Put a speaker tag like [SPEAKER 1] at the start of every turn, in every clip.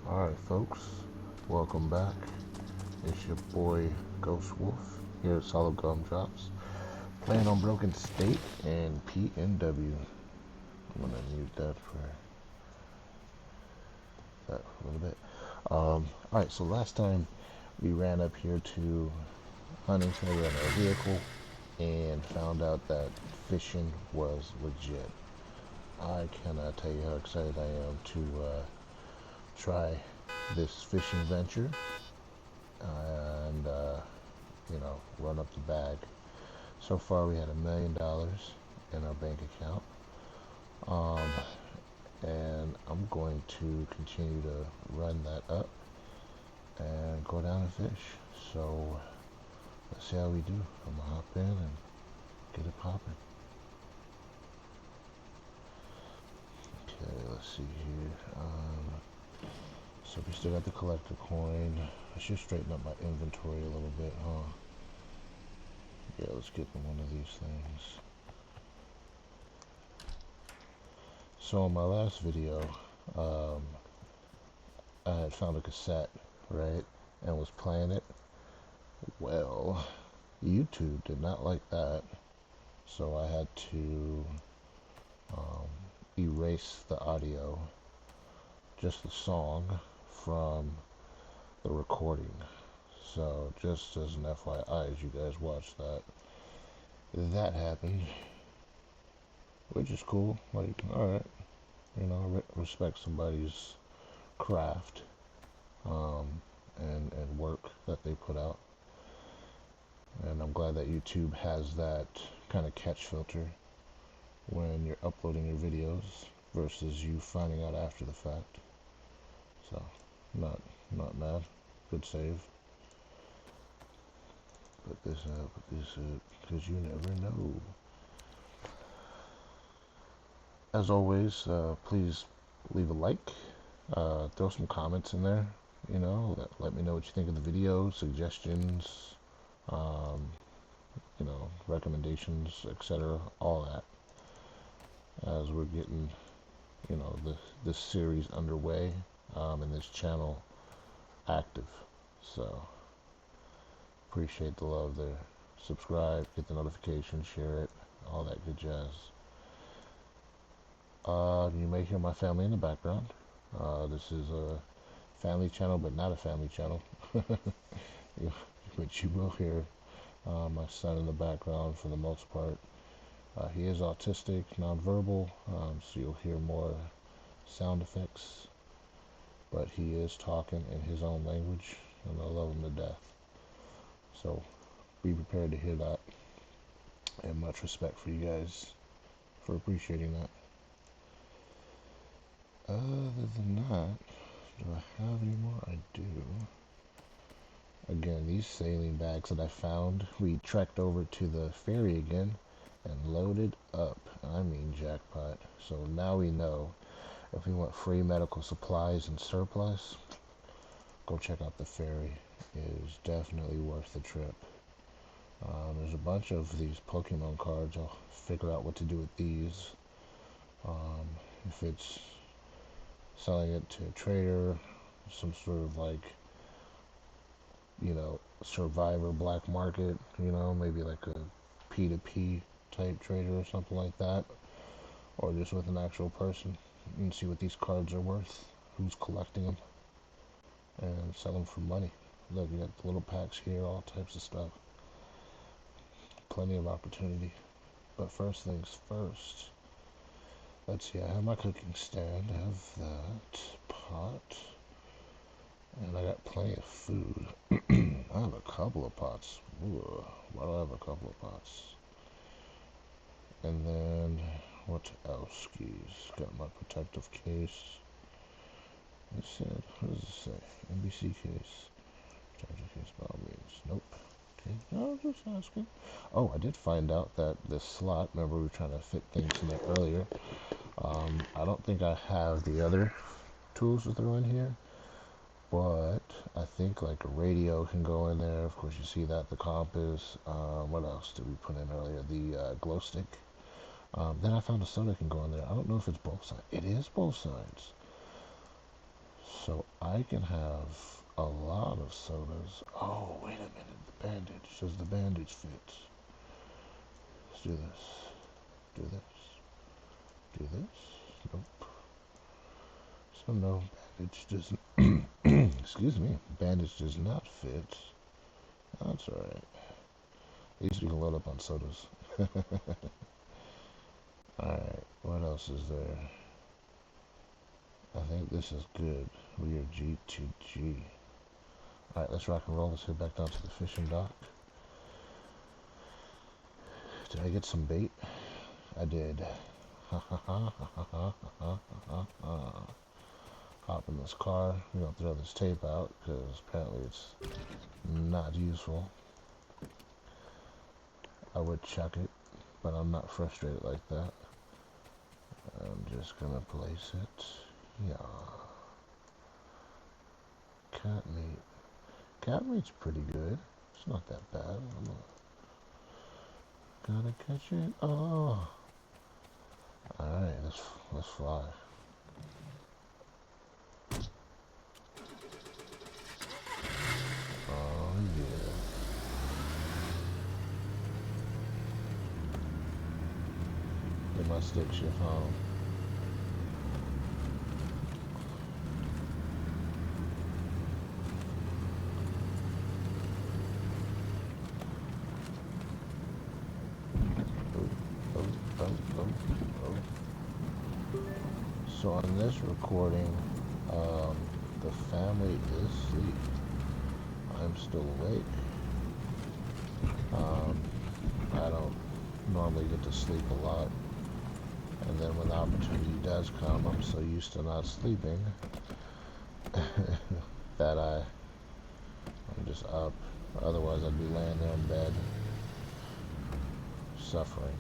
[SPEAKER 1] Alright folks, welcome back. It's your boy Ghost Wolf here at Solid Gumdropz, playing on Broken State and PNW. I'm gonna mute that for a little bit. Alright, so last time we ran up here to Huntington in our vehicle and found out that fishing was legit. I cannot tell you how excited I am to try this fishing venture and run up the bag. So far we had $1 million in our bank account, and I'm going to continue to run that up and go down and fish. So let's see how we do. I'm gonna hop in and get it popping. Okay, let's see here. So we still got the collector coin. I should straighten up my inventory a little bit, huh? Yeah, let's get in one of these things. So in my last video, I had found a cassette, right, and was playing it. Well, YouTube did not like that, so I had to erase the audio, just the song, from the recording. So just as an FYI, as you guys watch that happened, which is cool. Like, alright, respect somebody's craft and work that they put out. And I'm glad that YouTube has that kind of catch filter when you're uploading your videos versus you finding out after the fact. So, not mad. Good save. Put this up, because you never know. As always, please leave a like, throw some comments in there, let me know what you think of the video, suggestions, recommendations, etc., all that, as we're getting, this series underway, and this channel active. So, appreciate the love there. Subscribe, get the notification, share it, all that good jazz. You may hear my family in the background. This is a family channel, but not a family channel. But you will hear my son in the background for the most part. He is autistic, nonverbal, so you'll hear more sound effects. But he is talking in his own language, and I love him to death. So be prepared to hear that, and much respect for you guys for appreciating that. Other than that, do I have any more? I do. Again, these saline bags that I found, we trekked over to the ferry again and loaded up. I mean jackpot. So now we know if we want free medical supplies and surplus, go check out the ferry. It is definitely worth the trip. There's a bunch of these Pokemon cards. I'll figure out what to do with these. If it's selling it to a trader, some sort of survivor black market, maybe like a P2P type trader or something like that, or just with an actual person, and see what these cards are worth, who's collecting them, and sell them for money. Look, you got the little packs here, all types of stuff. Plenty of opportunity. But first things first, let's see, I have my cooking stand, I have that pot, and I got plenty of food. I have a couple of pots. Ooh, why do I have a couple of pots? And then, what else? Got my protective case. It said, what does it say? NBC case. Protective case by all means. Nope. Okay, no, just asking. Oh, I did find out that this slot, remember we were trying to fit things in there earlier. I don't think I have the other tools to throw in here, but I think like a radio can go in there. Of course, you see that, the compass. What else did we put in earlier? The glow stick. Then I found a soda can go in there. I don't know if it's both sides. It is both sides. So I can have a lot of sodas. Oh, wait a minute. The bandage. Does the bandage fit? Let's do this. Do this. Do this. Nope. So no, bandage doesn't. Excuse me. Bandage does not fit. That's alright. At least we can load up on sodas. Alright, what else is there? I think this is good. We are G2G. Alright, let's rock and roll. Let's head back down to the fishing dock. Did I get some bait? I did. Hop in this car. We're going to throw this tape out because apparently it's not useful. I would chuck it, but I'm not frustrated like that. I'm just going to place it. Yeah. Cat meat. Cat meat's pretty good. It's not that bad. Gotta catch it. Oh. Alright, let's fly. Oh yeah. Get my stick shift home. So on this recording, the family is asleep. I'm still awake. I don't normally get to sleep a lot. And then when the opportunity does come, I'm so used to not sleeping that I'm just up. Otherwise I'd be laying there in bed suffering.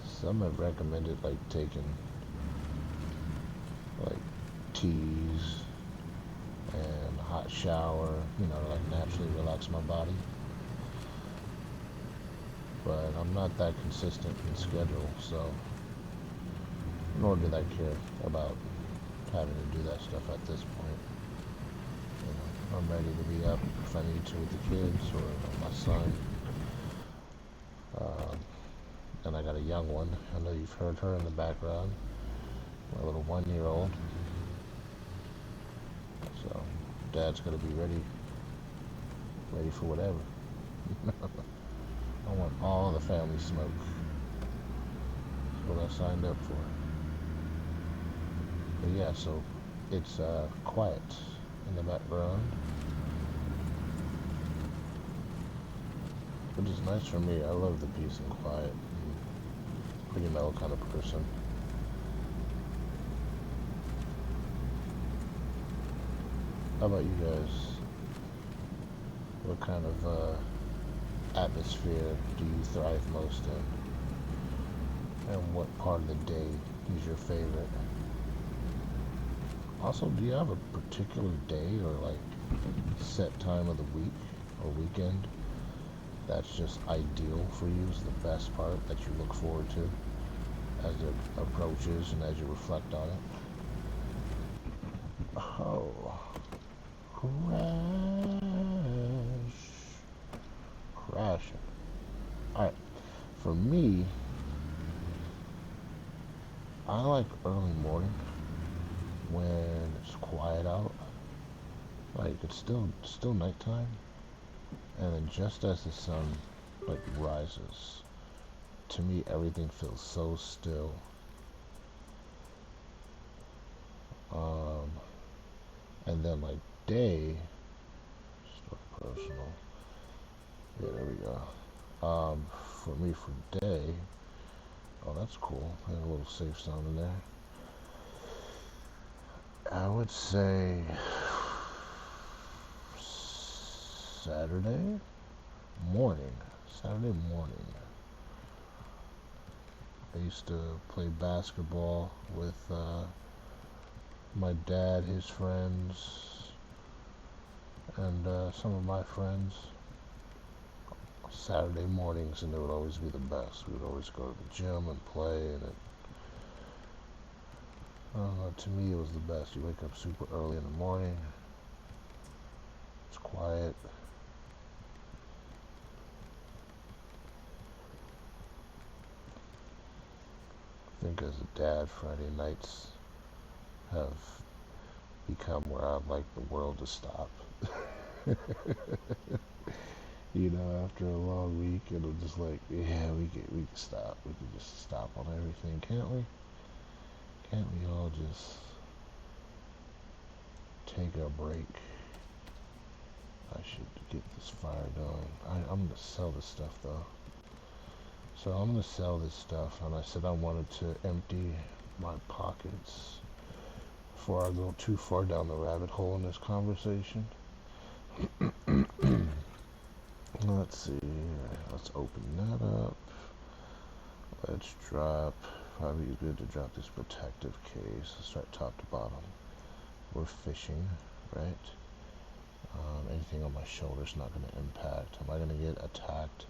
[SPEAKER 1] Some have recommended like taking like teas and a hot shower, you know, to like naturally relax my body. But I'm not that consistent in schedule, so nor did I care about having to do that stuff at this point. You know, I'm ready to be up if I need to with the kids or my son. And I got a young one. I know you've heard her in the background. My little 1-year-old. So, Dad's gonna be ready for whatever. I want all the family smoke. That's what I signed up for. But yeah, so it's quiet in the background. Which is nice for me. I love the peace and quiet. Pretty mellow kind of person. How about you guys? What kind of atmosphere do you thrive most in? And what part of the day is your favorite? Also, do you have a particular day or like set time of the week or weekend that's just ideal for you, is the best part that you look forward to as it approaches and as you reflect on it? Oh, crashing. Alright, for me, I like early morning when it's quiet out. Like it's still nighttime. And then just as the sun like rises, to me everything feels so still. And then like day, start personal. Yeah, there we go. For me for day, oh that's cool. I have a little safe sound in there. I would say Saturday morning. I used to play basketball with my dad, his friends, and some of my friends. Saturday mornings, and they would always be the best. We would always go to the gym and play, and To me, it was the best. You wake up super early in the morning. It's quiet. I think as a dad, Friday nights have become where I'd like the world to stop. You know, after a long week, it'll just like, yeah, we can stop. We can just stop on everything, can't we? Can't we all just take a break? I should get this fire going. I'm gonna sell this stuff though. So I'm gonna sell this stuff, and I said I wanted to empty my pockets before I go too far down the rabbit hole in this conversation. Let's see. Let's open that up. Let's drop. Probably good to drop this protective case. Let's start top to bottom. We're fishing, right? Anything on my shoulder is not going to impact. Am I going to get attacked?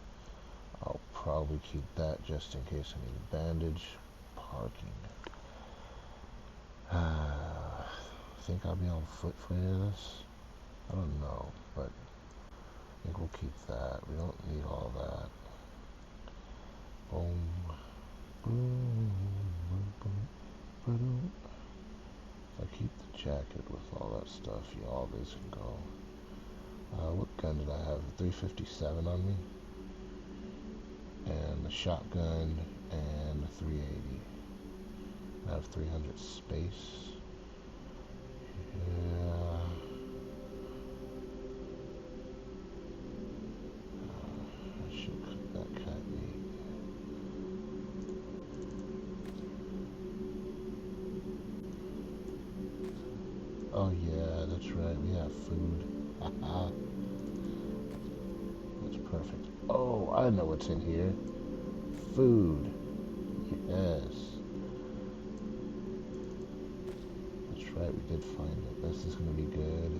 [SPEAKER 1] I'll probably keep that just in case I need a bandage. Parking. Think I'll be on foot for any of this? I don't know, but I think we'll keep that. We don't need all that. Boom. Boom. Boom. Boom. If I keep the jacket with all that stuff, yeah, all this can go. What gun did I have? A 357 on me, and a shotgun, and a 380. I have 300 space. Yeah. I should cook that cat meat. Oh yeah, that's right. We have food. That's perfect. Oh, I know what's in here. Food. Yes. That's right, we did find it. This is going to be good.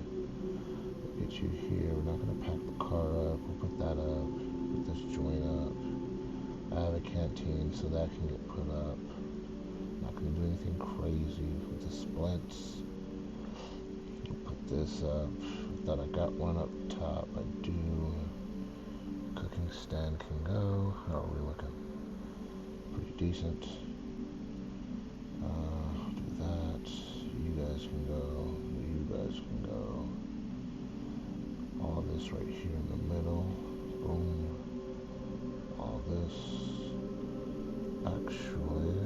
[SPEAKER 1] We'll get you here. We're not going to pack the car up. We'll put that up. Put this joint up. I have a canteen, so that can get put up. Not going to do anything crazy with the splints. Put this up. Thought I got one up top. I do. Cooking stand can go. How are we looking? Pretty decent. Do that. You guys can go. You guys can go. All this right here in the middle. Boom. All this. Actually,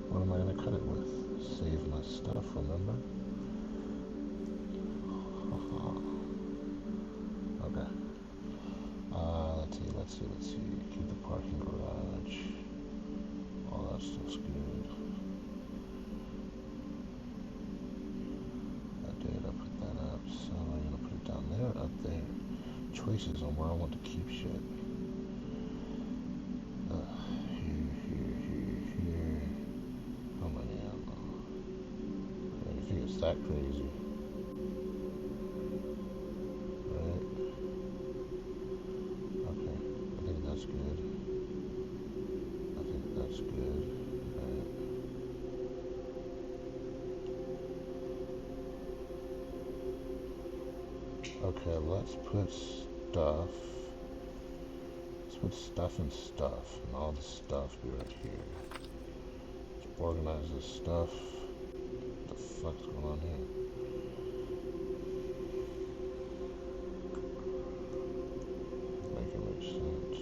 [SPEAKER 1] what am I going to cut it with? Save my stuff, remember? Okay. Let's see. Keep the parking garage. All that stuff's good. I put that up. So I'm gonna put it down there, up there. Choices on where I want to keep shit. Here. How many ammo? I think it's that crazy. Okay, let's put stuff. Let's put stuff and stuff, and all the stuff be right here. Let's organize this stuff. What the fuck's going on here? Make it make sense.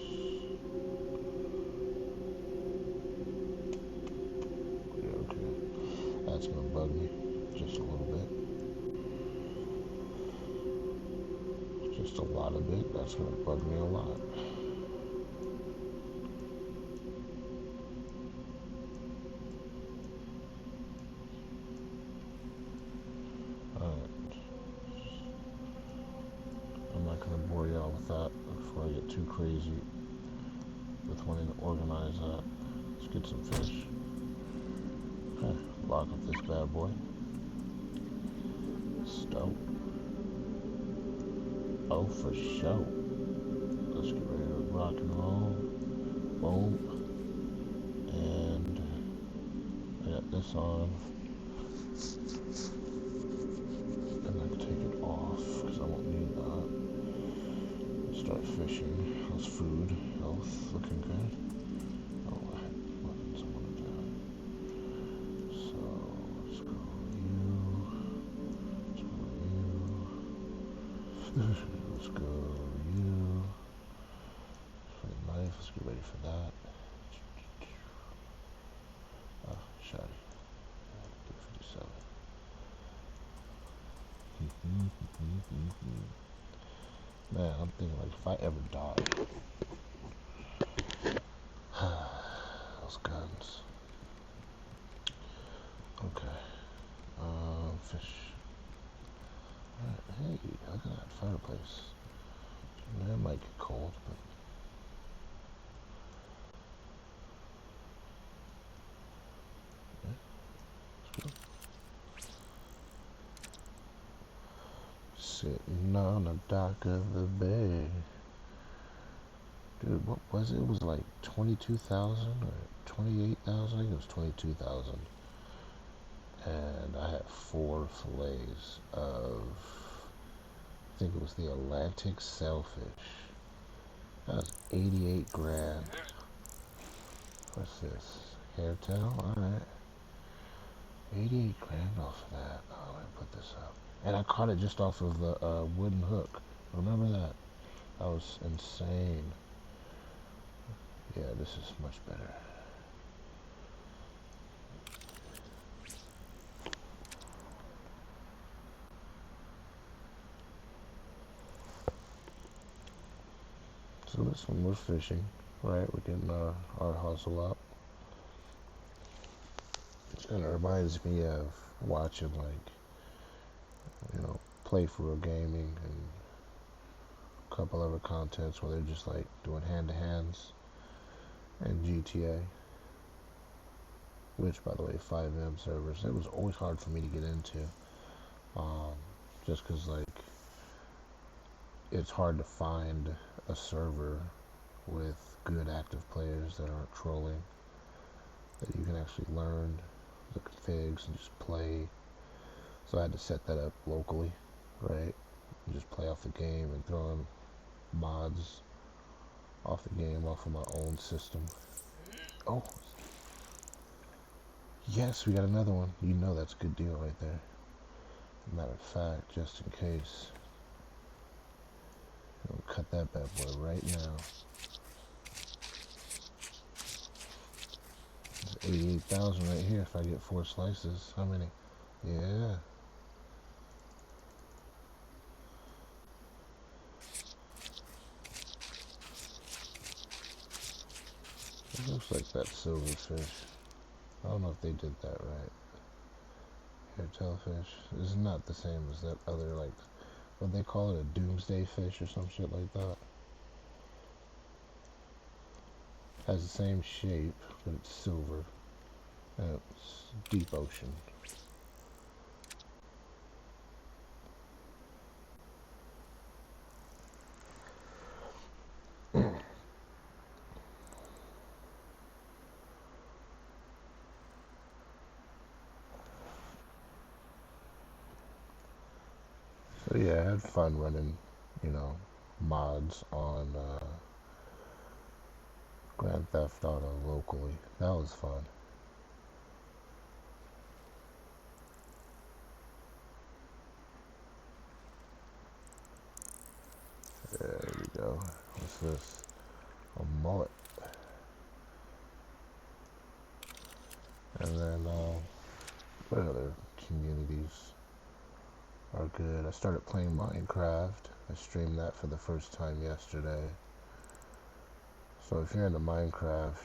[SPEAKER 1] Yeah, okay. That's gonna bug me just a little bit. Just a lot of it. That's going to bug me a lot. Alright. I'm not going to bore y'all with that before I get too crazy with wanting to organize that. Let's get some fish. Okay, lock up this bad boy. Stow. Oh, for sure. Let's get ready to rock and roll. Boom. And I got this on, and then take it off, because I won't need that. Start fishing. How's food? Health looking good? Oh, I had weapons I want to do. So, let's go you. Let's go you. Let's go you. For the knife, let's get ready for that. Shoddy. 57. Man, I'm thinking like if I ever die, those guns. Okay. Fish. Alright, hey, look at that fireplace. It might get cold, but yeah, let's go. Sitting on the dock of the bay. Dude, what was it? It was like 22,000 or 28,000? I think it was 22,000. And I had 4 fillets of, I think it was the Atlantic sailfish. That was 88 grand. What's this? Hairtail? Alright. 88 grand off of that. Oh, let me put this up. And I caught it just off of the wooden hook. Remember that? That was insane. Yeah, this is much better. So this one we're fishing, right? We're getting our hustle up. It kind of reminds me of watching like, playthrough gaming and a couple other contents where they're just like doing hand-to-hands and GTA. Which, by the way, 5M servers, it was always hard for me to get into. Just because, like, it's hard to find a server with good active players that aren't trolling, that you can actually learn the configs and just play. So I had to set that up locally, right? And just play off the game and throw in mods off the game, off of my own system. Oh, yes, we got another one. You know that's a good deal right there. Matter of fact, just in case, I'll cut that bad boy right now. There's 88,000 right here if I get 4 slices. How many? Yeah. It looks like that silverfish. I don't know if they did that right. Hairtail fish. This is not the same as that other, like, what they call it, a doomsday fish or some shit like that. Has the same shape, but it's silver. And it's deep ocean. So yeah, I had fun running, mods on Grand Theft Auto locally. That was fun. There we go. What's this? A mullet. And then, what other communities are good? I started playing Minecraft. I streamed that for the first time yesterday. So if you're into Minecraft,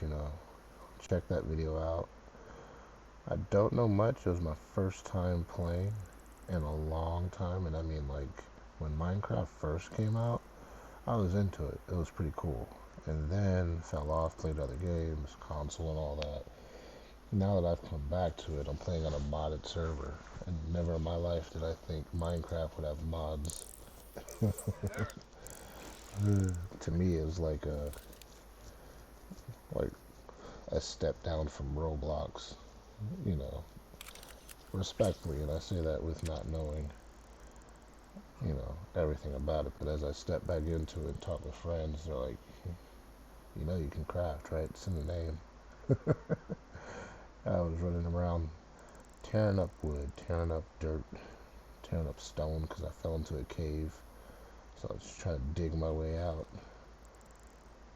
[SPEAKER 1] check that video out. I don't know much. It was my first time playing in a long time. And I mean, like, when Minecraft first came out, I was into it. It was pretty cool. And then fell off, played other games, console and all that. Now that I've come back to it, I'm playing on a modded server. And never in my life did I think Minecraft would have mods. To me, it was like a step down from Roblox. you know, respectfully, and I say that with not knowing, everything about it. But as I step back into it and talk with friends, they're like, you can craft, right? It's in the name. I was running around tearing up wood, tearing up dirt, tearing up stone because I fell into a cave. So I was just trying to dig my way out.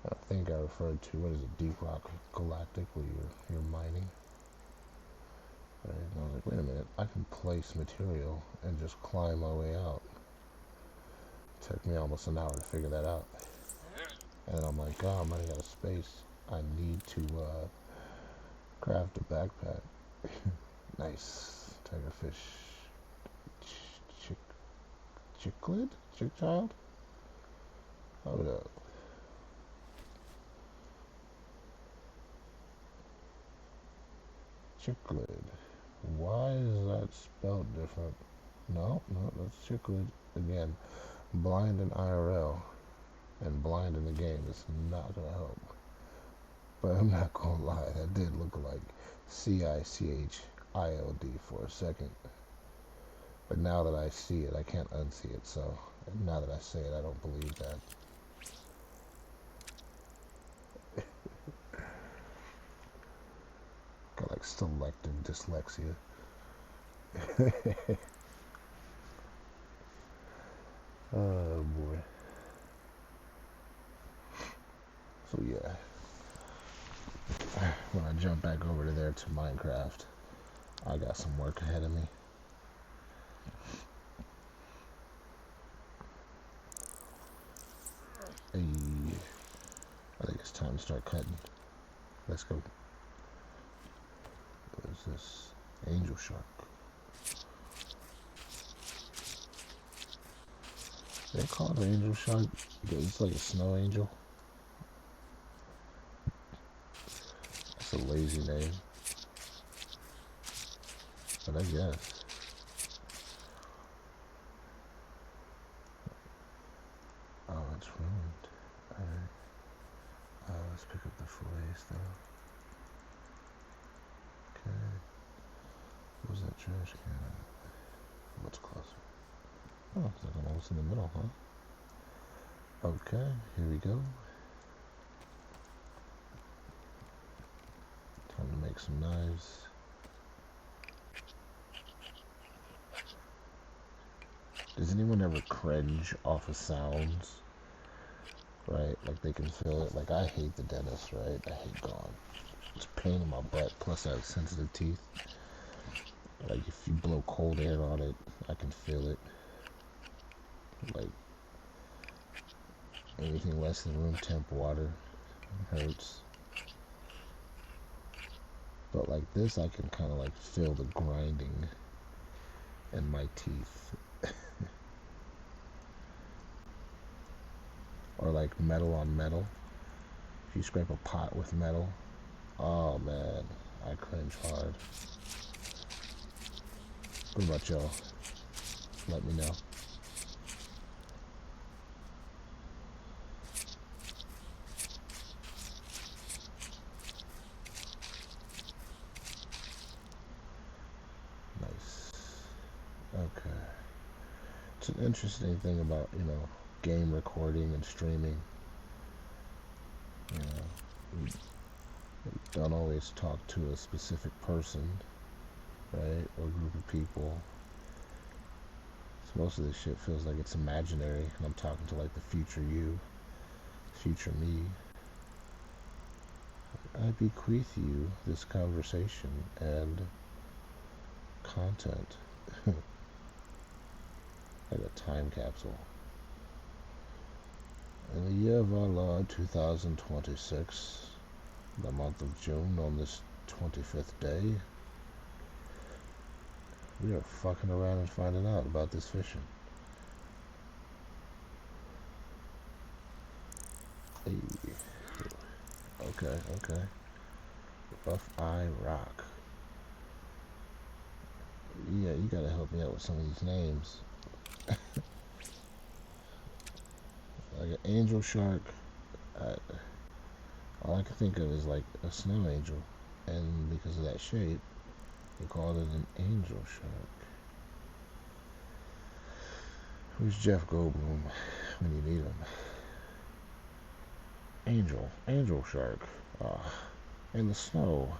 [SPEAKER 1] I think I referred to, what is it, Deep Rock Galactic, where you're mining. Right? And I was like, wait a minute, I can place material and just climb my way out. It took me almost an hour to figure that out. And I'm like, oh, I'm running out of space. I need to craft a backpack. Nice. Tigerfish. Chicklid? Chickchild? Hold up. Chicklid. Why is that spelled different? No, that's Chicklid. Again, blind in IRL and blind in the game is not gonna help. But I'm not gonna lie, that did look like Cichild for a second. But now that I see it, I can't unsee it, so now that I say it, I don't believe that. Got like selective dyslexia. Oh boy. So yeah, when I jump back over to there to Minecraft, I got some work ahead of me. Hey, I think it's time to start cutting. Let's go. What is this? Angel shark. They call it an angel shark because it's like a snow angel. That's a lazy name. But I guess. Oh, it's ruined. Alright. Let's pick up the fillets though. Okay. Where's that trash can at? What's closer? Oh, it's like almost in the middle, huh? Okay, here we go. Time to make some knives. Does anyone ever cringe off of sounds? Right? Like they can feel it. Like I hate the dentist, right? I hate gone. It's a pain in my butt. Plus I have sensitive teeth. Like if you blow cold air on it, I can feel it. Like anything less than room temp water hurts. But like this, I can kind of like feel the grinding in my teeth. Or like metal on metal. If you scrape a pot with metal, oh man, I cringe hard. What about y'all? Let me know. Nice. Okay. It's an interesting thing about, game recording and streaming. We don't always talk to a specific person, right? Or group of people. So most of this shit feels like it's imaginary, and I'm talking to like the future you, future me. I bequeath you this conversation and content. Like a time capsule. In the year of our Lord 2026, the month of June, on this 25th day, we are fucking around and finding out about this fishing. Hey. Okay. Buff Eye Rock. Yeah, you gotta help me out with some of these names. Like an angel shark, all I can think of is like a snow angel, and because of that shape, They called it an angel shark. Who's Jeff Goldblum when you need him? Angel shark. In the snow,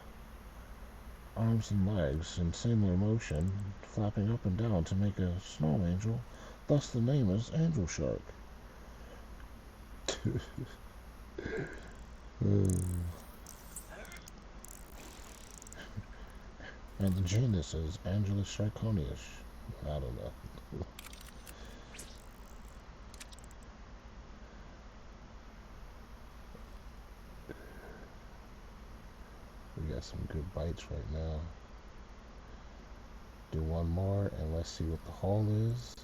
[SPEAKER 1] arms and legs in similar motion, flapping up and down to make a snow angel. Thus the name is angel shark. And the genus is Angelus sharconius. I don't know. We got some good bites right now. Do one more and let's see what the haul is.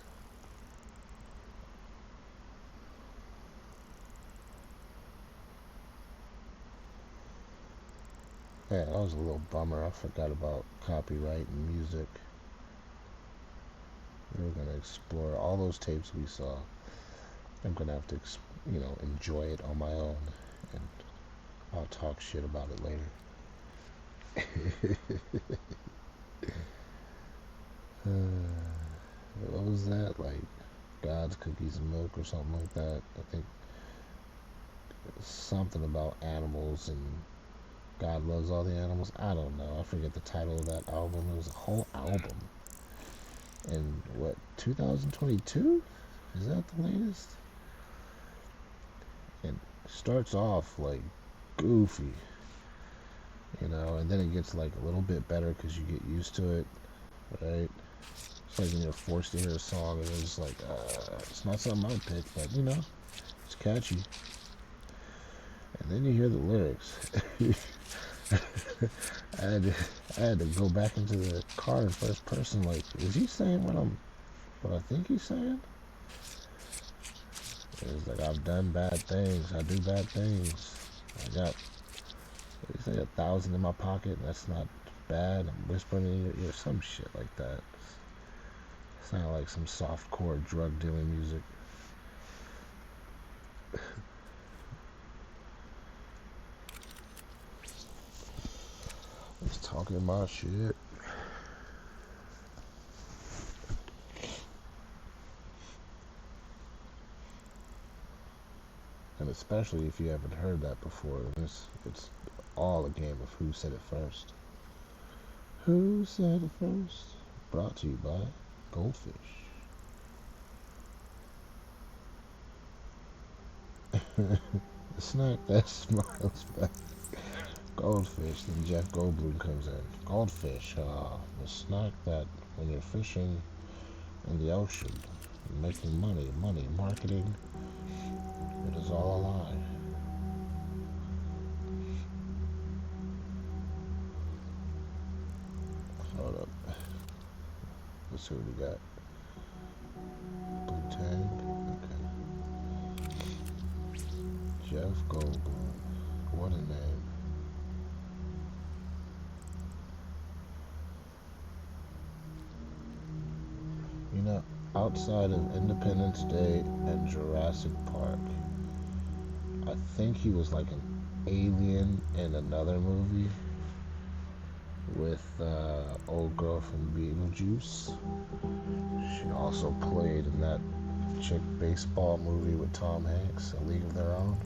[SPEAKER 1] Yeah, that was a little bummer. I forgot about copyright and music. We were going to explore all those tapes we saw. I'm going to have to, enjoy it on my own. And I'll talk shit about it later. What was that? Like God's Cookies and Milk or something like that? I think something about animals and God loves all the animals. I don't know. I forget the title of that album. It was a whole album. And what, 2022? Is that the latest? And starts off like goofy, and then it gets like a little bit better because you get used to it, right? It's like when you're forced to hear a song and it's like, it's not something I'd pick, but it's catchy. And then you hear the lyrics. I had to go back into the car in first person. Like, is he saying what I think he's saying? It's like, I've done bad things. I do bad things. I got, they say 1,000 in my pocket. That's not bad. I'm whispering in your ear. Some shit like that. Sound like some softcore drug dealing music. He's talking my shit. And especially if you haven't heard that before, it's all a game of who said it first. Who said it first? Brought to you by Goldfish. The snack that smiles back. Goldfish, then Jeff Goldblum comes in. Goldfish, the snack that when you're fishing in the ocean, making money, marketing, it is all a lie. Hold up. Let's see what we got. Blue tag. Okay. Jeff Goldblum. What a name. Outside of Independence Day and Jurassic Park, I think he was like an alien in another movie with old girl from Beetlejuice. She also played in that chick baseball movie with Tom Hanks, A League of Their Own.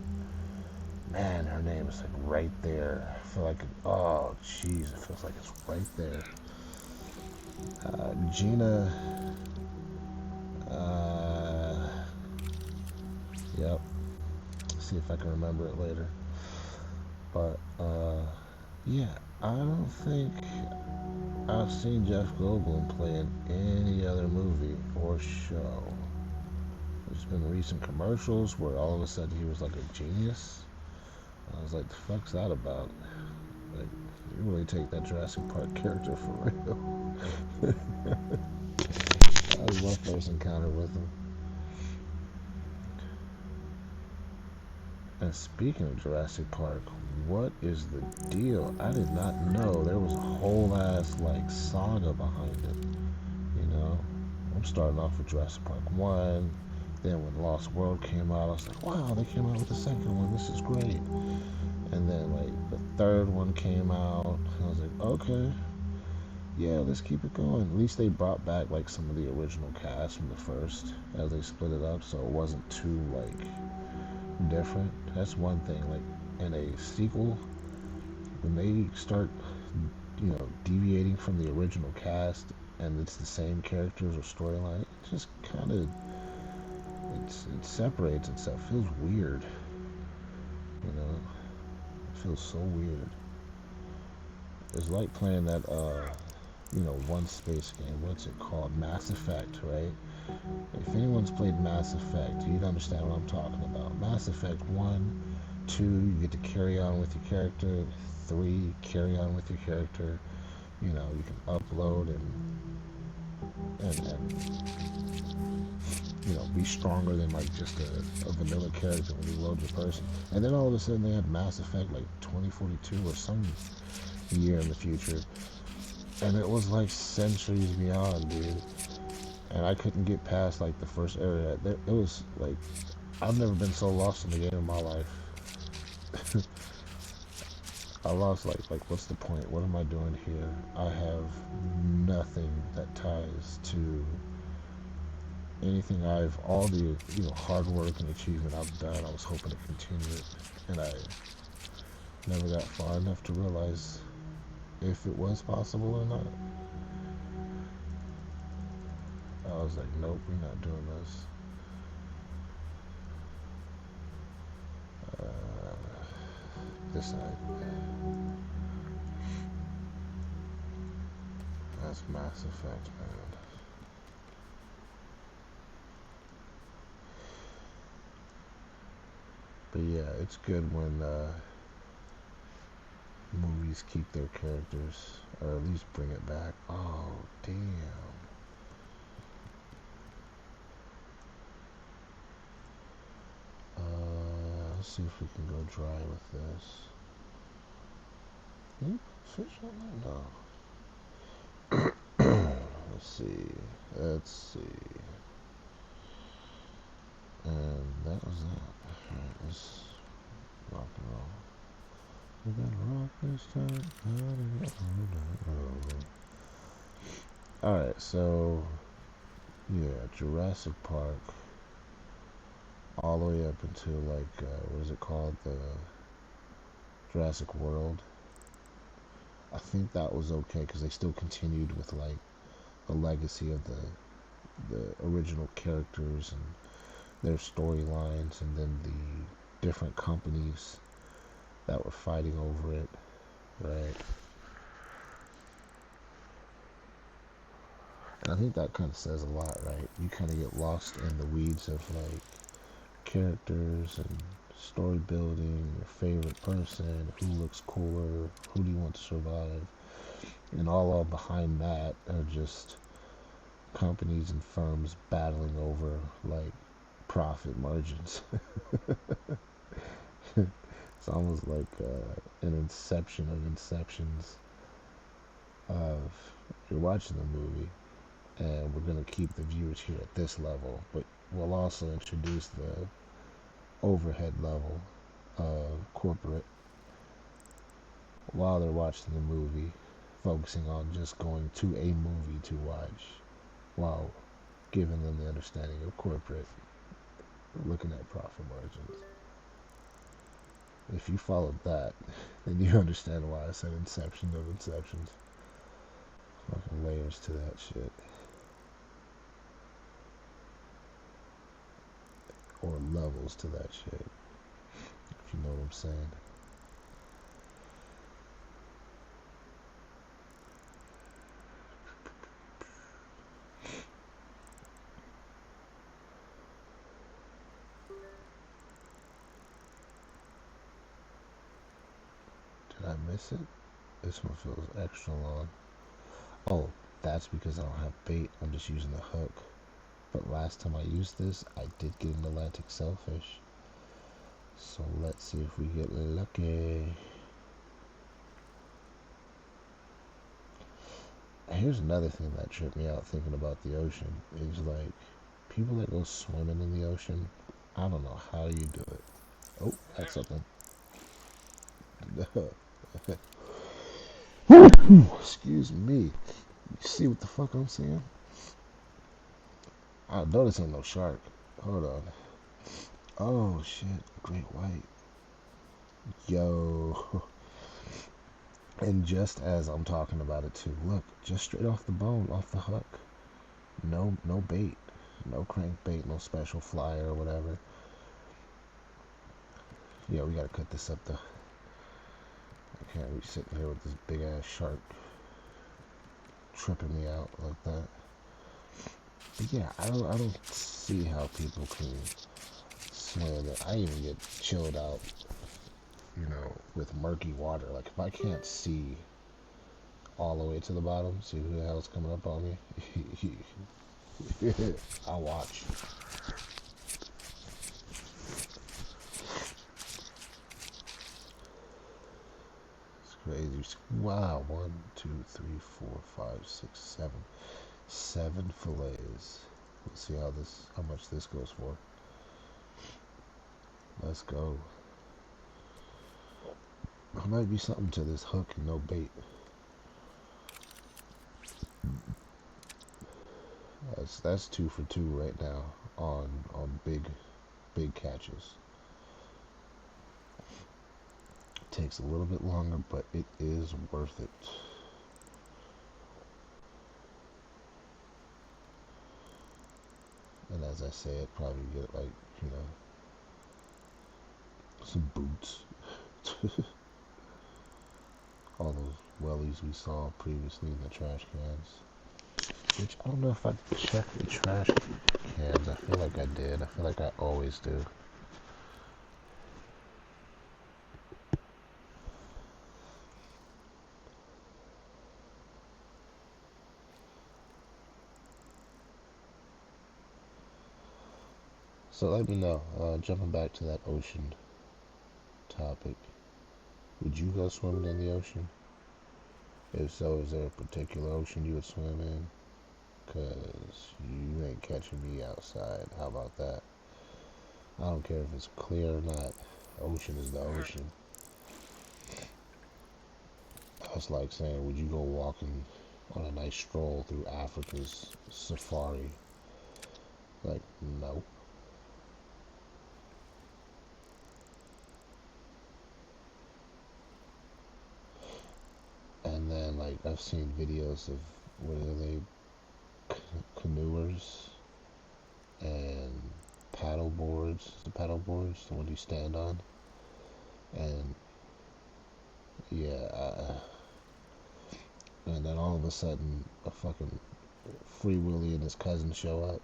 [SPEAKER 1] Man, her name is like right there. I feel like, oh jeez, it feels like it's right there. Gina. Yep. See if I can remember it later. But yeah, I don't think I've seen Jeff Goldblum play in any other movie or show. There's been recent commercials where all of a sudden he was like a genius. I was like, the fuck's that about? Like, you really take that Jurassic Park character for real. That was my first encounter with him. And speaking of Jurassic Park, what is the deal? I did not know there was a whole ass like saga behind it. I'm starting off with Jurassic Park 1. Then when Lost World came out, I was like, wow, they came out with the second one. This is great. And then like the third one came out. I was like, okay. yeah, let's keep it going. At least they brought back like some of the original cast from the first as they split it up, so it wasn't too like different. That's one thing. Like in a sequel, when they start, deviating from the original cast and it's the same characters or storyline, it just kind of it separates itself. It feels weird, you know. It feels so weird. It's like playing that one space game. What's it called? Mass Effect, right? If anyone's played Mass Effect, you'd understand what I'm talking about. Mass Effect 1, 2, you get to carry on with your character. 3, carry on with your character. You can upload and be stronger than like just a vanilla character when you load your person. And then all of a sudden they had Mass Effect like 2042 or some year in the future. And it was like centuries beyond, dude. And I couldn't get past like the first area. It was like I've never been so lost in the game in my life. I lost like what's the point? What am I doing here? I have nothing that ties to anything all the hard work and achievement I've done. I was hoping to continue it, and I never got far enough to realize if it was possible or not. I was like, nope, we're not doing this. This side. That's Mass Effect, man. But yeah, it's good when movies keep their characters, or at least bring it back. Oh, damn. Let's see if we can go dry with this. Fish on that? No. Let's see. And that was that. Alright, let's rock and roll. We gotta rock this time. Alright, so yeah, Jurassic Park all the way up until like what is it called? The Jurassic World. I think that was okay because they still continued with like the legacy of the original characters and their storylines, and then the different companies that were fighting over it, right? And I think that kind of says a lot, right? You kind of get lost in the weeds of like characters and story building, your favorite person, who looks cooler, who do you want to survive, and all behind that are just companies and firms battling over like profit margins. It's almost like an inception of inceptions of you're watching the movie and we're going to keep the viewers here at this level, but we'll also introduce the overhead level of corporate while they're watching the movie, focusing on just going to a movie to watch while giving them the understanding of corporate, looking at profit margins. If you followed that, then you understand why I said inception of inceptions. Fucking layers to that shit. Or levels to that shit, if you know what I'm saying. Did I miss it? This one feels extra long. Oh, that's because I don't have bait. I'm just using the hook. But last time I used this, I did get an Atlantic sailfish. So let's see if we get lucky. Here's another thing that tripped me out thinking about the ocean. Is like, people that go swimming in the ocean, I don't know how you do it. Oh, that's something. Excuse me. You see what the fuck I'm saying? I know this ain't no shark. Hold on. Oh shit, great white. Yo. And just as I'm talking about it too, look, just straight off the bone, off the hook. No bait. No crankbait, no special flyer or whatever. Yeah, we gotta cut this up though. I can't be sitting here with this big ass shark tripping me out like that. But yeah, I don't see how people can swim. I even get chilled out, with murky water. Like if I can't see all the way to the bottom, see who the hell's coming up on me, I'll watch. It's crazy. Wow, 1, 2, 3, 4, 5, 6, 7. 7 fillets. Let's see how much this goes for. Let's go. There might be something to this hook and no bait. That's 2 for 2 right now on big catches. Takes a little bit longer, but it is worth it. And as I say, I'd probably get like, some boots. All those wellies we saw previously in the trash cans. Which I don't know if I checked the trash cans. I feel like I did. I feel like I always do. So let me know, jumping back to that ocean topic, would you go swimming in the ocean? If so, is there a particular ocean you would swim in? Because you ain't catching me outside. How about that? I don't care if it's clear or not. Ocean is the ocean. That's like saying, would you go walking on a nice stroll through Africa's safari? Like, no. And then, like, I've seen videos of, what are they, canoers and paddle boards. The paddle boards, the one you stand on. And, yeah, and then all of a sudden, a fucking Free Willy and his cousin show up.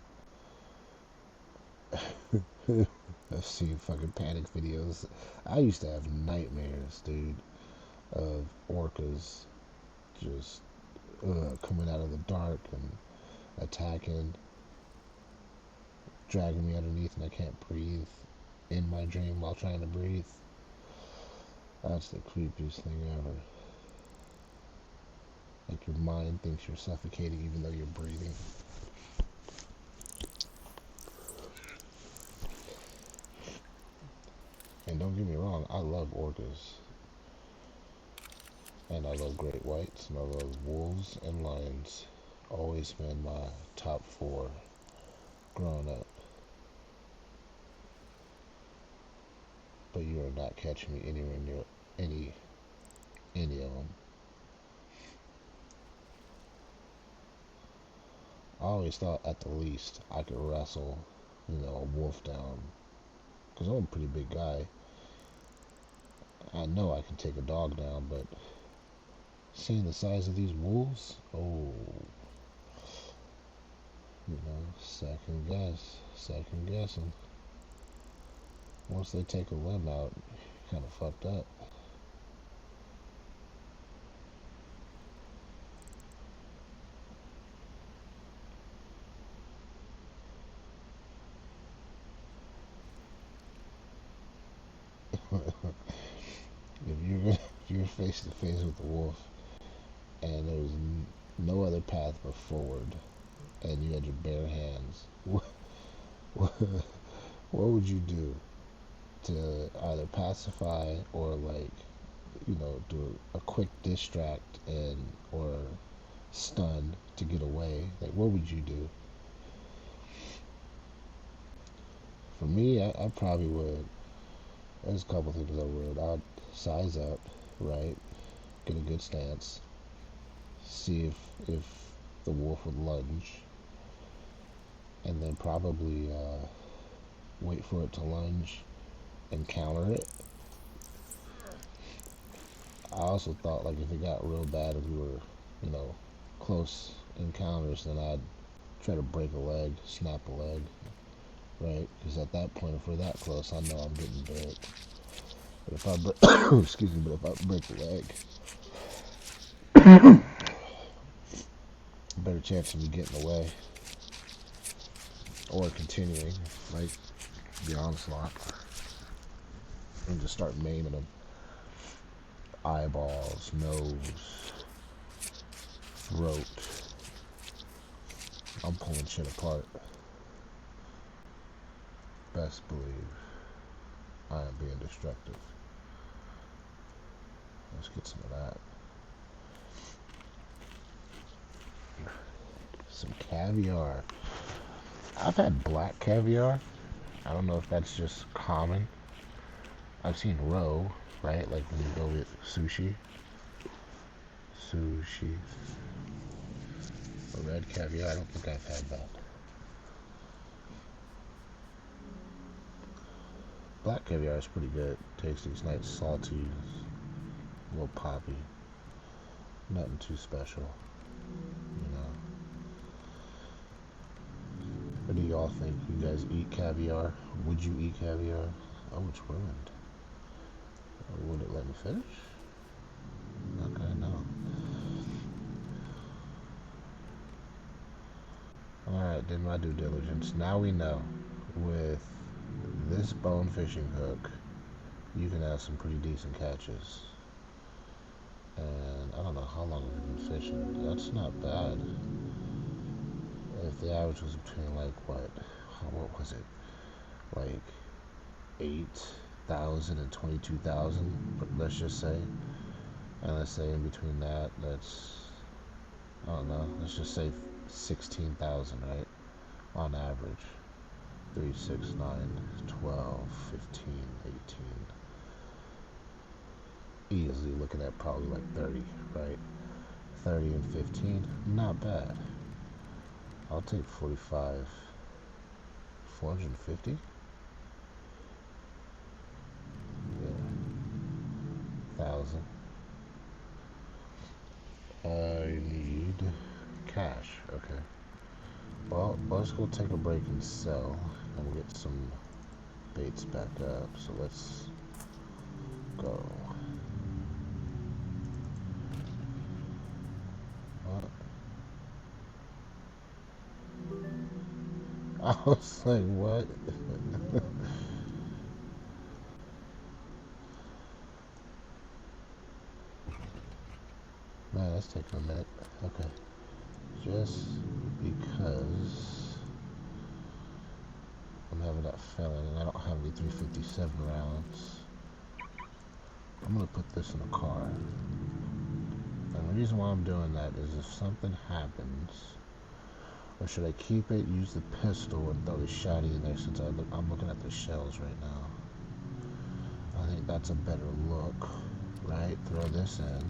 [SPEAKER 1] I've seen fucking panic videos. I used to have nightmares, dude, of orcas just coming out of the dark and attacking, dragging me underneath, and I can't breathe in my dream while trying to breathe. That's the creepiest thing ever. Like your mind thinks you're suffocating even though you're breathing. And don't get me wrong, I love orcas. And I love great whites, and I love wolves and lions. Always been my top 4 growing up. But you are not catching me anywhere near any of them. I always thought at the least I could wrestle, a wolf down. Because I'm a pretty big guy. I know I can take a dog down, but seeing the size of these wolves, second guessing. Once they take a limb out, kind of fucked up. If you're face to face with a wolf and there's no other path but forward, and you had your bare hands, what would you do to either pacify or do a quick distract and or stun to get away, like what would you do? For me, I probably would. There's a couple things I would. I'd size up, right? Get a good stance. See if the wolf would lunge, and then probably wait for it to lunge and counter it. I also thought like if it got real bad, if we were, you know, close encounters, then I'd try to break a leg, snap a leg, right? Because at that point, if we're that close, I know I'm getting bit. But if I break, excuse me, but if I break the leg, better chance of me getting away or continuing, like the onslaught, and just start maiming them. Eyeballs, nose, throat. I'm pulling shit apart. Best believe I am being destructive. Let's get some of that. Some caviar. I've had black caviar. I don't know if that's just common. I've seen roe, right? Like when you go get sushi. Sushi. A red caviar, I don't think I've had that. Black caviar is pretty good. Tasty. It's nice, salty, a little poppy. Nothing too special, you know. What do y'all think? You guys eat caviar? Would you eat caviar? Oh, it's ruined. Would it let me finish? Okay, no. Alright, did my due diligence. Now we know with this bone fishing hook, you can have some pretty decent catches. And I don't know how long we've been fishing. That's not bad. If the average was between like what was it? Like 8,000 and 22,000, let's just say. And let's say in between that's, I don't know, let's just say 16,000, right? On average. 3, 6, 9, 12, 15, 18. Easily looking at probably like 30, right? 30 and 15, not bad. I'll take 45. 450? Yeah. 1,000. I need cash. Okay. Well, let's go take a break and sell and get some baits back up. So let's go. I was like, what? Man, that's taking a minute. Okay. Just because I'm having that feeling and I don't have any 357 rounds, I'm going to put this in a car. And the reason why I'm doing that is if something happens, or should I keep it, use the pistol, and throw the shotty in there since I'm looking at the shells right now. I think that's a better look, right? Throw this in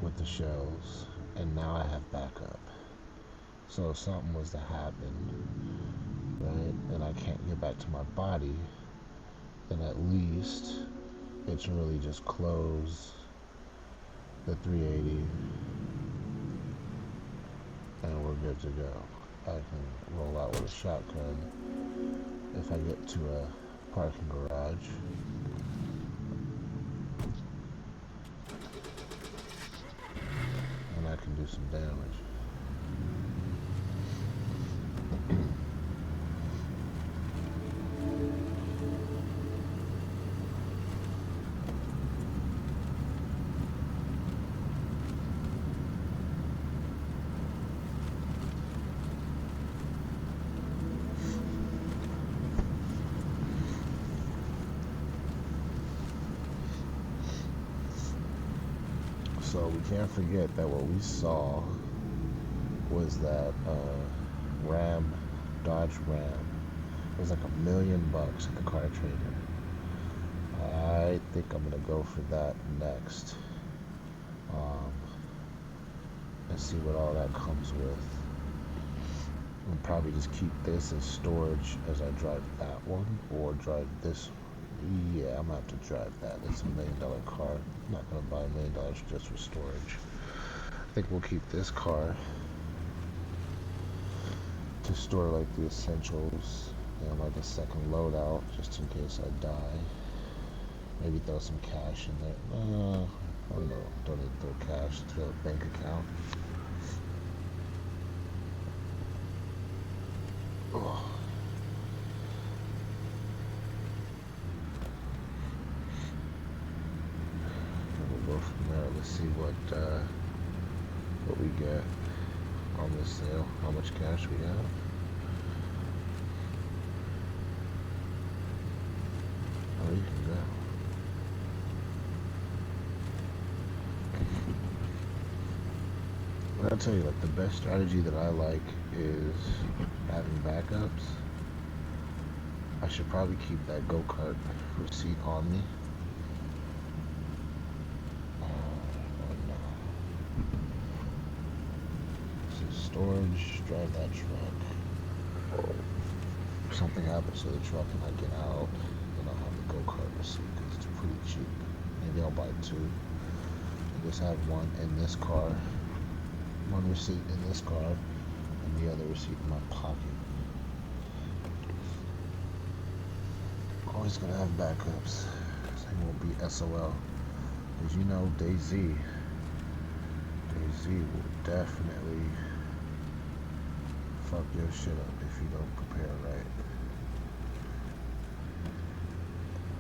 [SPEAKER 1] with the shells, and now I have backup. So if something was to happen, right, and I can't get back to my body, then at least it's really just close the 380 and we're good to go. I can roll out with a shotgun if I get to a parking garage. And I can do some damage. So we can't forget that what we saw was that Ram, Dodge Ram. It was like $1,000,000 at the car trader. I think I'm gonna go for that next, um, and see what all that comes with. I'll probably just keep this as storage as I drive that one, or drive this. Yeah, I'm gonna have to drive that. It's $1,000,000 car. I'm not gonna buy $1,000,000 just for storage. I think we'll keep this car to store like the essentials and like a second loadout just in case I die. Maybe throw some cash in there. I don't know. Don't need to throw cash to a bank account. Oh. We'll go from there. Let's see what we get on this sale. How much cash we have. Oh, you can go. But I'll tell you, like, the best strategy that I like is having backups. I should probably keep that go-kart receipt on me. Storage, drive that truck. If something happens to the truck and I get out, then I'll have the go-kart receipt because it's pretty cheap. Maybe I'll buy two. I just have one in this car, one receipt in this car, and the other receipt in my pocket. Always gonna have backups. This thing won't be SOL. As you know, DayZ will definitely fuck your shit up if you don't prepare right.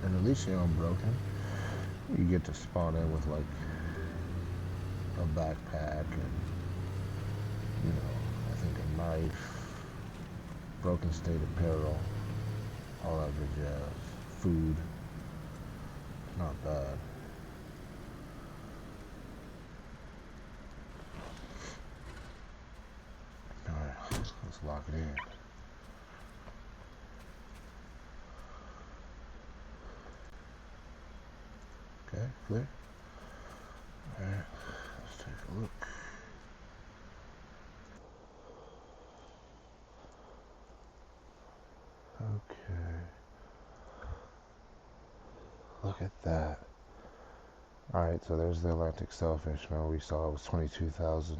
[SPEAKER 1] And at least you're unbroken. You get to spawn in with like a backpack and, you know, I think a knife, broken state apparel, all that good jazz. Food. Not bad. Alright, let's lock it in. Okay, clear. Alright, let's take a look. Okay. Look at that. Alright, so there's the Atlantic Sailfish. Now we saw it was 22,000.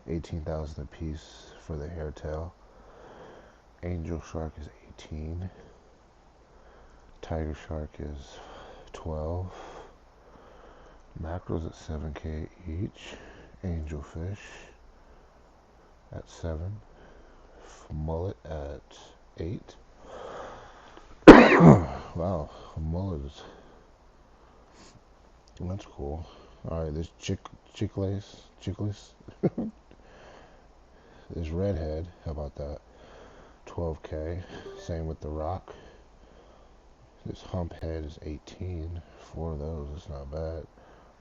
[SPEAKER 1] 18,000 a piece for the hairtail. Angel Shark is 18. Tiger Shark is 12. Mackerels at 7K each. Angelfish at 7. Mullet at 8. Wow, mullet is... That's cool. Alright, there's Chickless. There's Redhead. How about that? 12K. Same with the Rock. This Humphead is 18. 4 of those. That's not bad.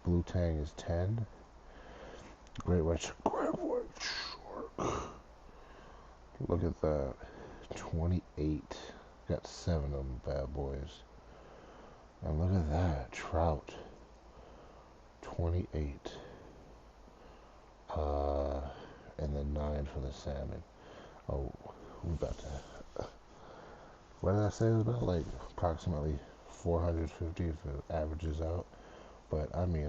[SPEAKER 1] Blue Tang is 10. Great White Shark. Look at that. 28. Got 7 of them bad boys. And look at that. Trout. 28. And then 9 for the salmon. Oh, we're about to... What did I say it was about? Like, approximately 450 if it averages out. But, I mean,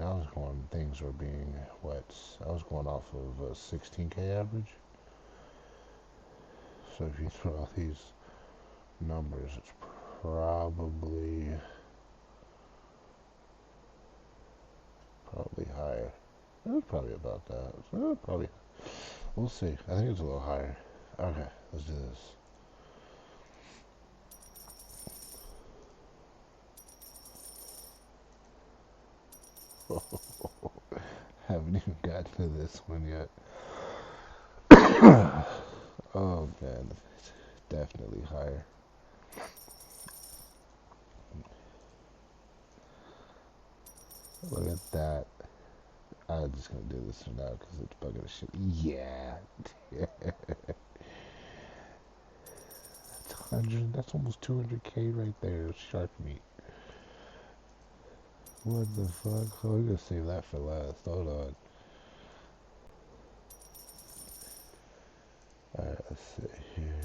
[SPEAKER 1] things were being, I was going off of a 16K average. So if you throw out these numbers, it's probably higher. It's probably about that. Probably. We'll see. I think it's a little higher. Okay, let's do this. Haven't even gotten to this one yet. Oh man, it's definitely higher. Look at that. I'm just gonna do this for now because it's bugging the shit. Yeah. That's 100. That's almost 200K right there. Shark meat. What the fuck? Oh, we're gonna save that for last. Hold on. Alright, let's see here.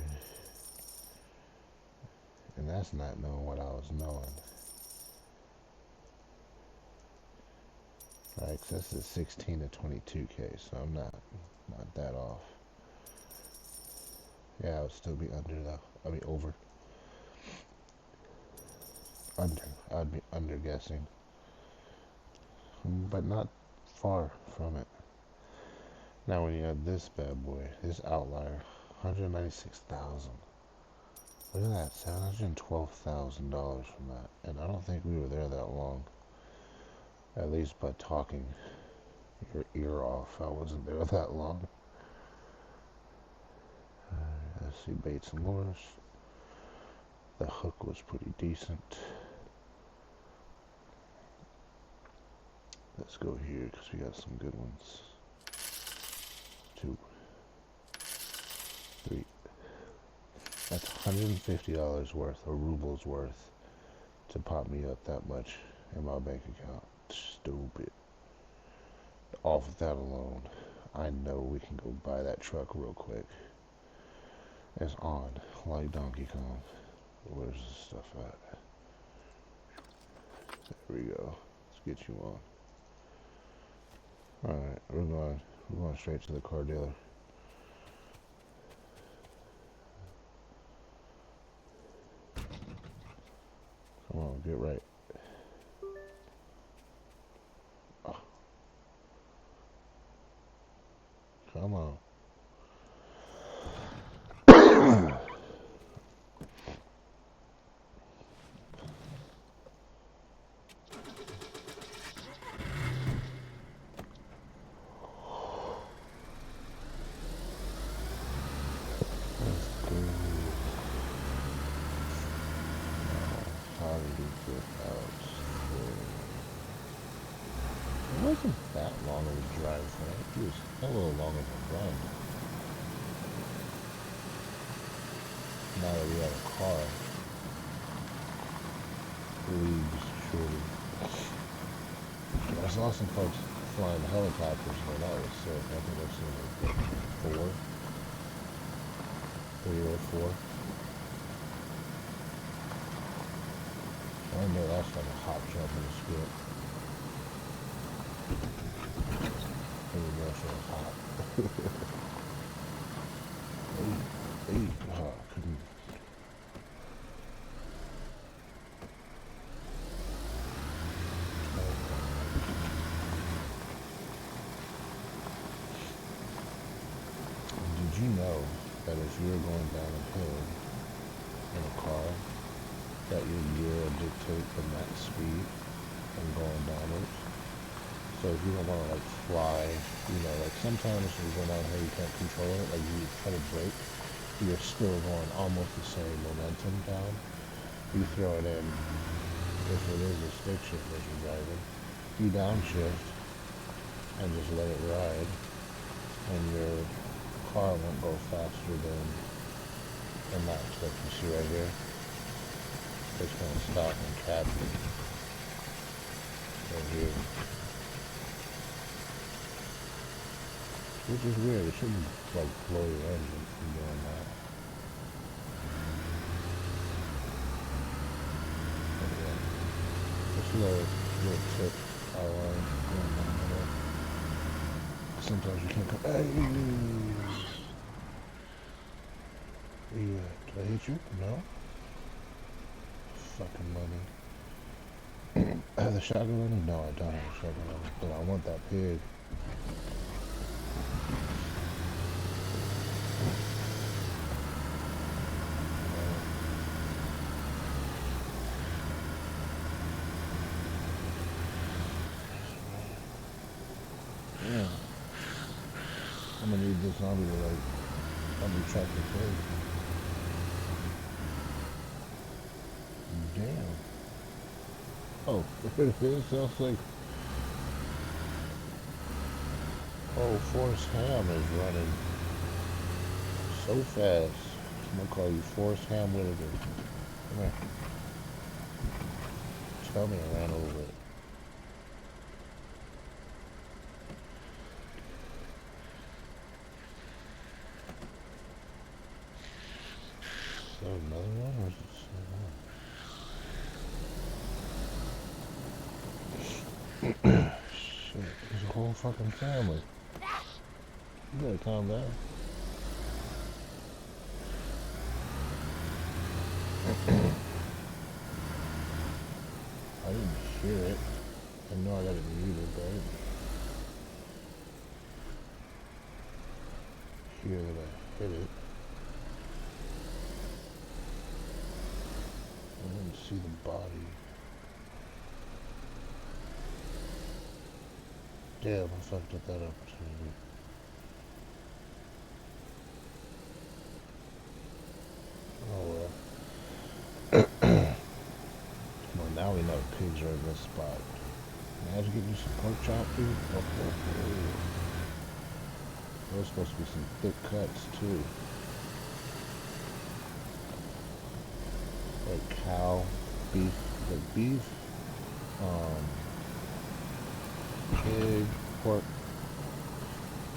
[SPEAKER 1] And that's not knowing what I was knowing. Alright, so this is 16 to 22K, so I'm not that off. Yeah, I would still be under though. I mean over. Under. I'd be under guessing. But not far from it. Now when you have this bad boy, this outlier, 196,000. Look at that, $712,000 from that. And I don't think we were there that long. At least by talking your ear off, I wasn't there that long. Let's see, Bates and Lures. The hook was pretty decent. Let's go here because we got some good ones. 2, 3. That's $150 worth, or rubles worth, to pop me up that much in my bank account. Stupid. Off of that alone, I know we can go buy that truck real quick. It's on, like Donkey Kong. Where's the stuff at? There we go. Let's get you on. Alright, we're going straight to the car dealer. Come on, get right. Oh. Come on. It wasn't that long of a drive for me. It was a little long of a run. Now that we have a car, leaves shorty. I saw some folks flying helicopters, but that was sick. I think I've seen like 4, 3 or 4. I know that's like a hop jump in the script. There we go, so hot. Hey, oh, couldn't. Did you know that if you're going down a hill in a car, that your gear will dictate the max speed and going downwards? So if you don't want to like fly, like sometimes when you go down here you can't control it, like you try to brake, you're still going almost the same momentum down. You throw it in, if it is a stick shift as you're driving, you downshift and just let it ride, and your car won't go faster than the max. Like you see right here, it's going to stop and catch me right here. Which is weird, it shouldn't like blow your engine from doing that. But yeah, just a little tip I learned. Sometimes you can't go, hey! Yeah, did I hit you? No? Fucking money. I have the shotgun running? No, I don't have a shotgun running, but I want that pig. Yeah. I'm gonna need this zombie to like help me track the pig. Damn. Oh, there it is. Sounds like Oh, Forrest Ham is running so fast. I'm gonna call you Forrest Ham Whitaker. Come here. Tell me I ran over it. Is that another one or is it the same one? Shit, there's a whole fucking family. You gotta calm down. I didn't hear it. I know I got it muted, but I didn't hear that I hit it. I didn't see the body. Damn, I fucked up that opportunity. Oh well. Well, now we know pigs are in this spot. Imagine getting you some pork chop, dude. Oh. There's supposed to be some thick cuts, too. Like cow, beef, like beef, pig, pork,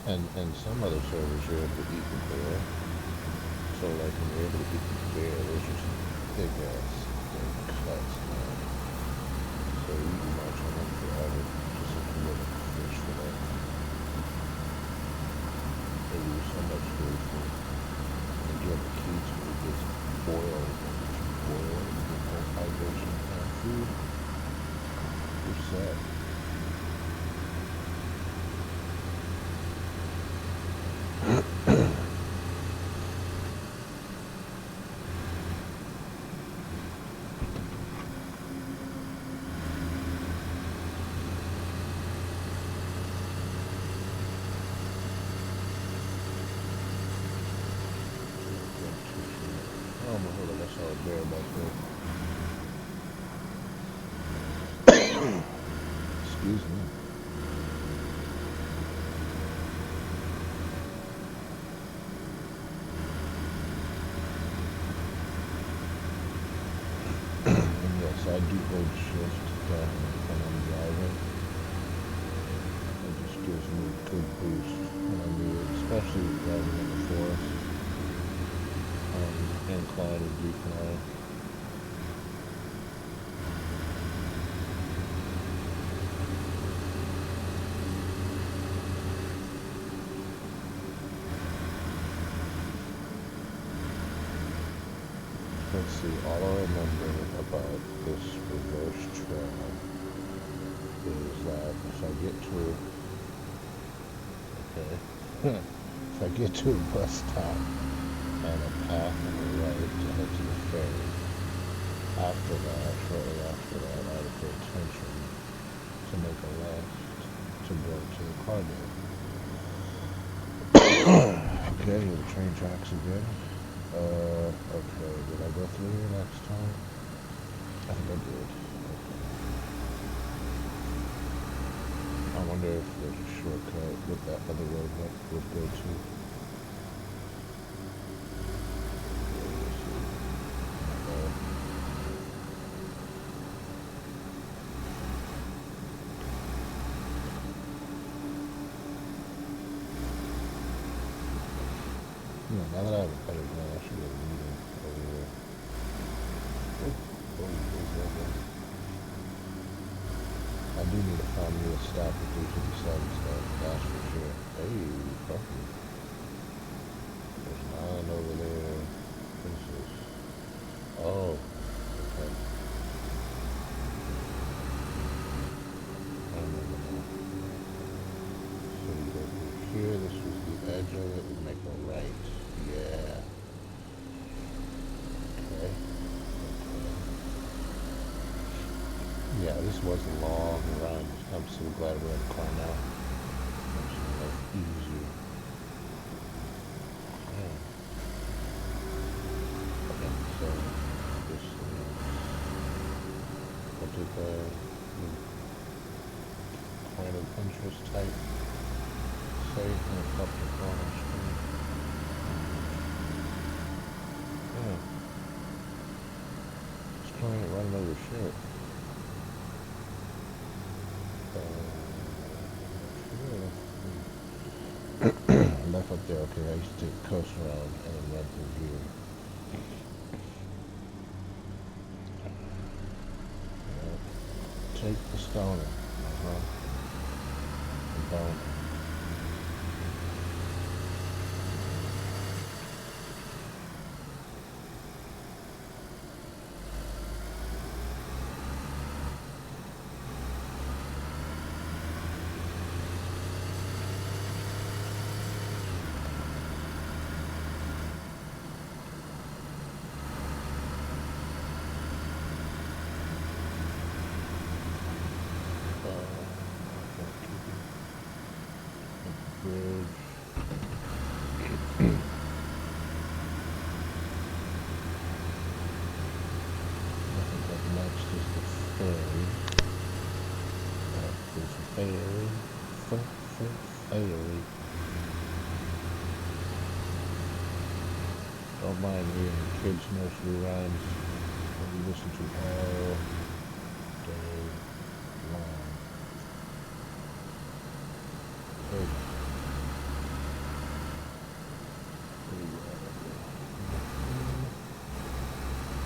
[SPEAKER 1] and some other servers you're able to eat the bear. So like when you're able to eat the bear, those are some thick ass cuts, man. So you can march on them forever, just like you would a fish for that. They use so much food for. And you have the key to it gets boiled, and if you boil it, you get both hydration and food. You're set. Oh my god, I saw a bear back there. Excuse me. And yes, I do hold shift when I'm driving. It just gives me a good boost when I need it, especially driving in the forest. Incline and decline. Let's see, all I remember about this reverse trail is that if I get to, okay, if I get to a bus stop and a path on the right to head to the ferry, after that, shortly after that, I would pay attention to make a left to go to the cargo. Okay, the train tracks again. Okay, did I go through here next time? I think I did. Okay. I wonder if there's a shortcut with that other road that would go to. Now that I have a better gun, I should be able to meet him over here. Oh, I do need to find me a stop at 357 stuff, that's for sure. Hey, fucking. There's 9 over there. What is this? Oh, okay. I remember now. So you go through here, this was the edge of it, we make a right. Yeah. Okay. Yeah, this was a long run. I'm so glad we're in the car now. Makes my life easier. Yeah. Okay, so this is what did the point of interest type say? It's up the corner street. Yeah. This car ain't running over shit. Left up there, okay, I used to coast around and then run through here. Take the stoner. The bone. Bridge. I think up next is the ferry. There's a ferry. Ferry. Don't mind hearing kids' nursery rhymes that we listen to all day long.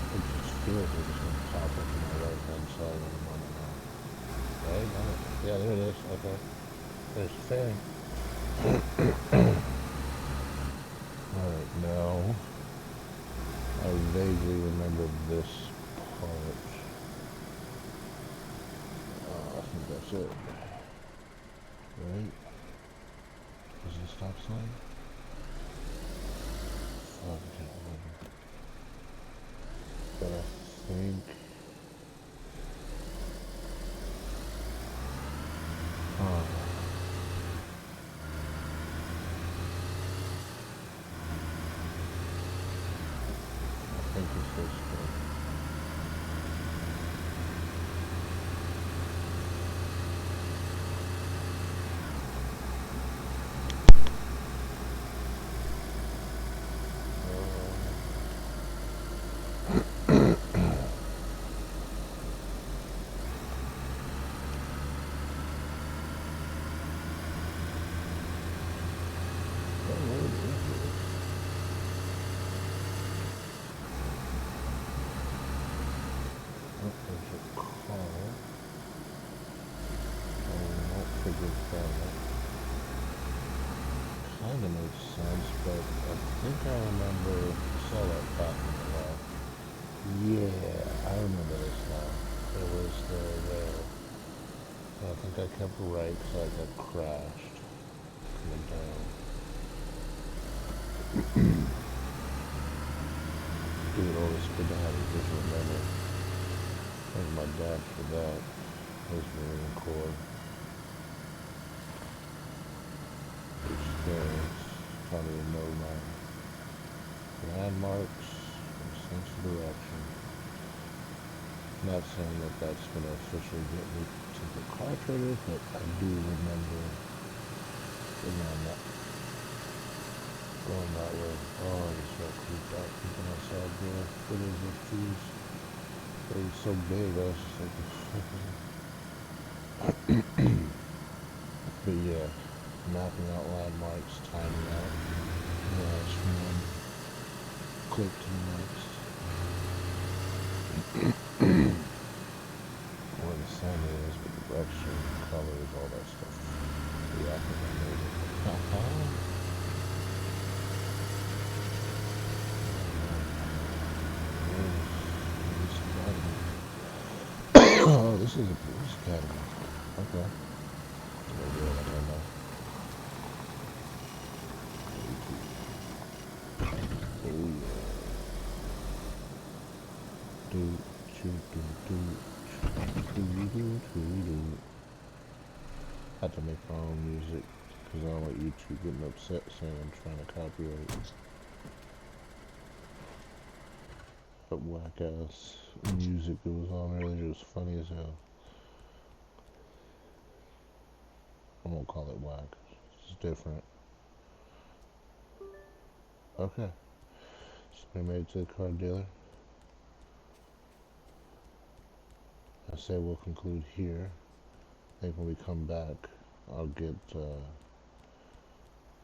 [SPEAKER 1] It just feels like it's going to pop up to my right hand side when I'm on the mount. Right? Yeah, there it is. Okay. There's the ferry. Alright, now I vaguely remember this part. I think that's it. Right? Is it a stop sign? Fuck, I can't remember. But I think... I think it's this thing. Kind of makes sense, but I think I remember saw that back in the wall. Yeah, I remember this now. It was there. I think I kept right because I got crashed coming down. Dude, all this good to have a visual memory. Thank my dad for that. His Marine Corps experience taught me to know my landmarks and sense of direction. Not saying that that's going to officially get me to the car trader, but I do remember going that way. Oh, I just felt creeped out thinking I saw the footage of trees. They were so big, I was just like, but yeah, mapping out landmarks, timing out from one clip to the next. Where the sun is, the direction, colors, all that stuff. Yeah, I think I made it. Oh, this is a police academy. Okay. Maybe I don't know. Oh yeah. I had to make my own music because I don't want YouTube getting upset saying I'm trying to copyright. But whack ass music that was on earlier was funny as hell. I won't call it whack. It's different. Okay. So we made it to the car dealer. I say we'll conclude here. I think when we come back, I'll get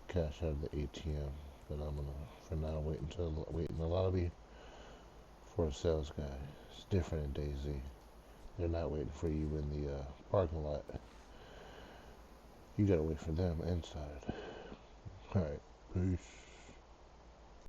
[SPEAKER 1] cash out of the ATM. But I'm gonna, for now, wait in the lobby for a sales guy. It's different in DayZ. They're not waiting for you in the parking lot. You gotta wait for them inside. Alright, peace.